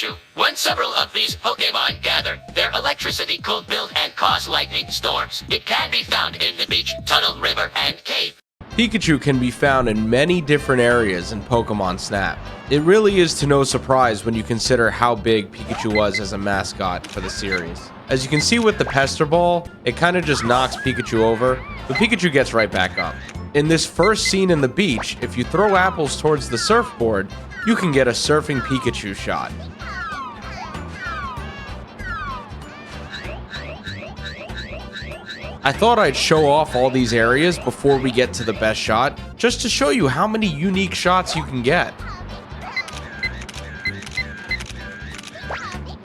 Pikachu. When several of these Pokemon gather, their electricity could build and cause lightning storms. It can be found in the beach, tunnel, river, and cave. Pikachu can be found in many different areas in Pokemon Snap. It really is to no surprise when you consider how big Pikachu was as a mascot for the series. As you can see with the Pester Ball, it kind of just knocks Pikachu over, but Pikachu gets right back up. In this first scene in the beach, if you throw apples towards the surfboard, you can get a surfing Pikachu shot. I thought I'd show off all these areas before we get to the best shot, just to show you how many unique shots you can get.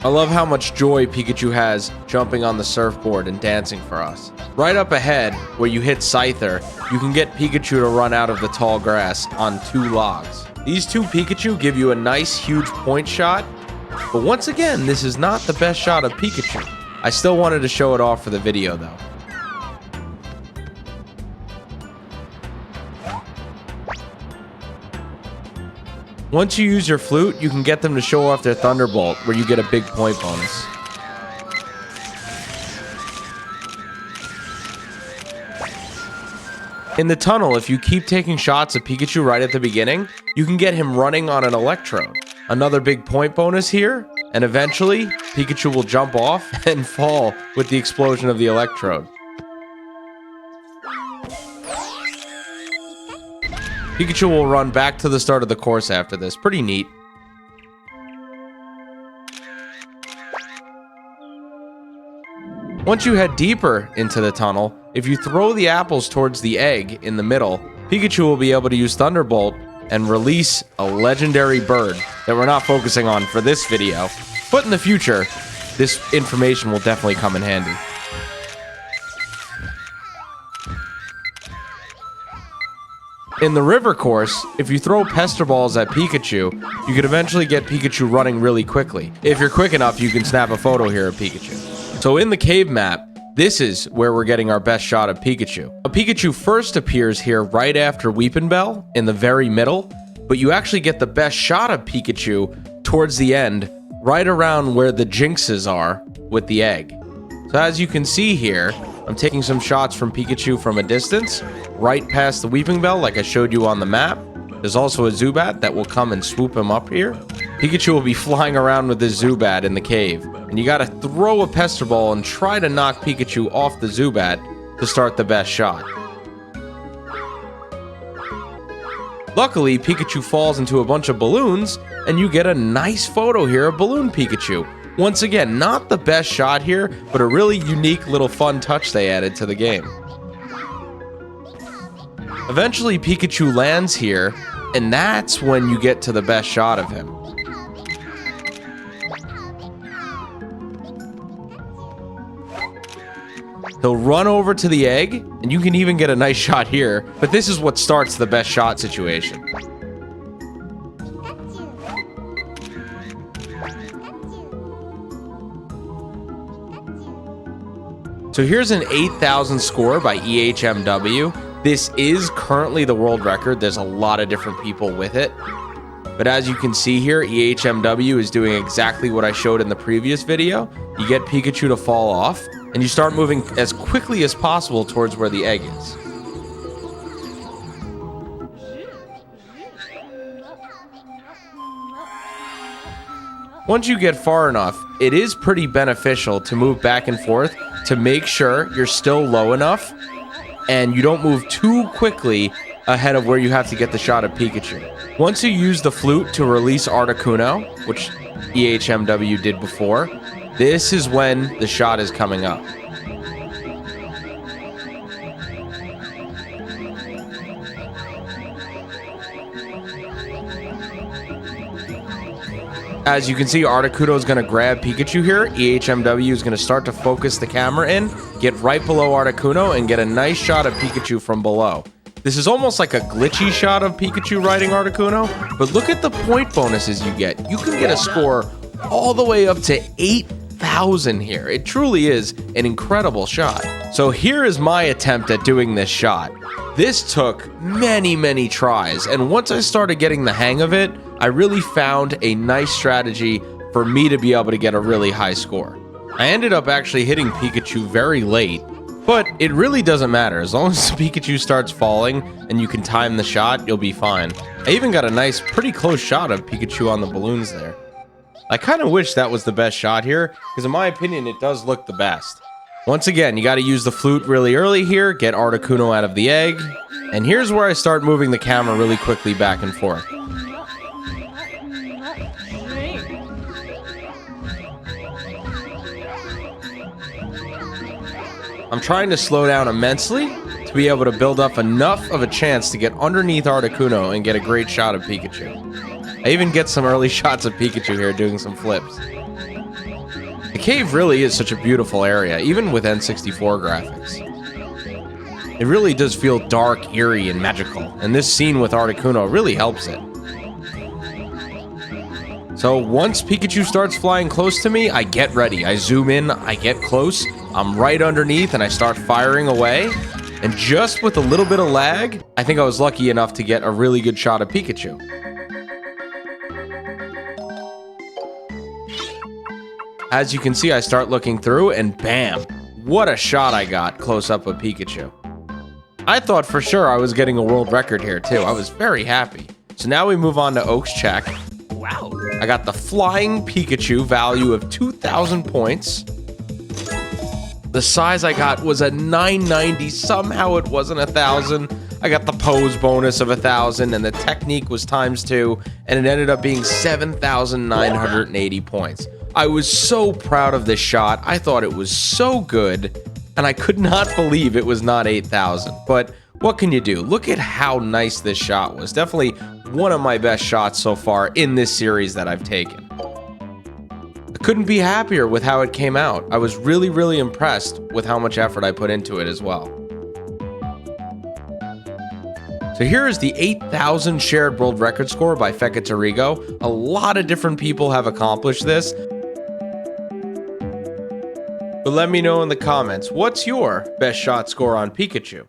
I love how much joy Pikachu has jumping on the surfboard and dancing for us. Right up ahead, where you hit Scyther, you can get Pikachu to run out of the tall grass on 2 logs. These 2 Pikachu give you a nice huge point shot, but once again, this is not the best shot of Pikachu. I still wanted to show it off for the video though. Once you use your flute, you can get them to show off their Thunderbolt, where you get a big point bonus. In the tunnel, if you keep taking shots of Pikachu right at the beginning, you can get him running on an Electrode. Another big point bonus here, and eventually, Pikachu will jump off and fall with the explosion of the Electrode. Pikachu will run back to the start of the course after this. Pretty neat. Once you head deeper into the tunnel, if you throw the apples towards the egg in the middle, Pikachu will be able to use Thunderbolt and release a legendary bird that we're not focusing on for this video. But in the future, this information will definitely come in handy. In the river course, if you throw Pester Balls at Pikachu, you could eventually get Pikachu running really quickly. If you're quick enough, you can snap a photo here of Pikachu. So in the cave map, this is where we're getting our best shot of Pikachu. Now, Pikachu first appears here right after Weepinbell in the very middle, but you actually get the best shot of Pikachu towards the end, right around where the Jinxes are with the egg. So as you can see here, I'm taking some shots from Pikachu from a distance, right past the Weepinbell like I showed you on the map. There's also a Zubat that will come and swoop him up here. Pikachu will be flying around with this Zubat in the cave, and you gotta throw a Pester Ball and try to knock Pikachu off the Zubat to start the best shot. Luckily, Pikachu falls into a bunch of balloons, and you get a nice photo here of Balloon Pikachu. Once again, not the best shot here, but a really unique little fun touch they added to the game. Eventually, Pikachu lands here, and that's when you get to the best shot of him. He'll run over to the egg, and you can even get a nice shot here, but this is what starts the best shot situation. So here's an 8,000 score by EHMW. This is currently the world record. There's a lot of different people with it. But as you can see here, EHMW is doing exactly what I showed in the previous video. You get Pikachu to fall off, and you start moving as quickly as possible towards where the egg is. Once you get far enough, it is pretty beneficial to move back and forth to make sure you're still low enough and you don't move too quickly ahead of where you have to get the shot of Pikachu. Once you use the flute to release Articuno, which EHMW did before, this is when the shot is coming up. As you can see, Articuno is going to grab Pikachu here. EHMW is going to start to focus the camera in, get right below Articuno, and get a nice shot of Pikachu from below. This is almost like a glitchy shot of Pikachu riding Articuno, but look at the point bonuses you get. You can get a score all the way up to 8,000 here. It truly is an incredible shot. So here is my attempt at doing this shot. This took many tries, and once I started getting the hang of it, I really found a nice strategy for me to be able to get a really high score. I ended up actually hitting Pikachu very late, but it really doesn't matter. As long as Pikachu starts falling and you can time the shot, you'll be fine. I even got a nice, pretty close shot of Pikachu on the balloons there. I kind of wish that was the best shot here, because in my opinion, it does look the best. Once again, you got to use the flute really early here, get Articuno out of the egg, and here's where I start moving the camera really quickly back and forth. I'm trying to slow down immensely to be able to build up enough of a chance to get underneath Articuno and get a great shot of Pikachu. I even get some early shots of Pikachu here doing some flips. The cave really is such a beautiful area, even with N64 graphics. It really does feel dark, eerie, and magical, and this scene with Articuno really helps it. So once Pikachu starts flying close to me, I get ready. I zoom in, I get close, I'm right underneath, and I start firing away. And just with a little bit of lag, I think I was lucky enough to get a really good shot of Pikachu. As you can see, I start looking through, and bam! What a shot I got close up of Pikachu. I thought for sure I was getting a world record here too. I was very happy. So now we move on to Oak's check. Wow. I got the flying Pikachu value of 2,000 points. The size I got was a 990. Somehow it wasn't 1,000. I got the pose bonus of 1,000, and the technique was ×2, and it ended up being 7,980 points. I was so proud of this shot. I thought it was so good, and I could not believe it was not 8,000. But what can you do? Look at how nice this shot was. Definitely one of my best shots so far in this series that I've taken. I couldn't be happier with how it came out. I was really, really impressed with how much effort I put into it as well. So here is the 8,000 shared world record score by Fekatarigo. A lot of different people have accomplished this. But let me know in the comments, what's your best shot score on Pikachu?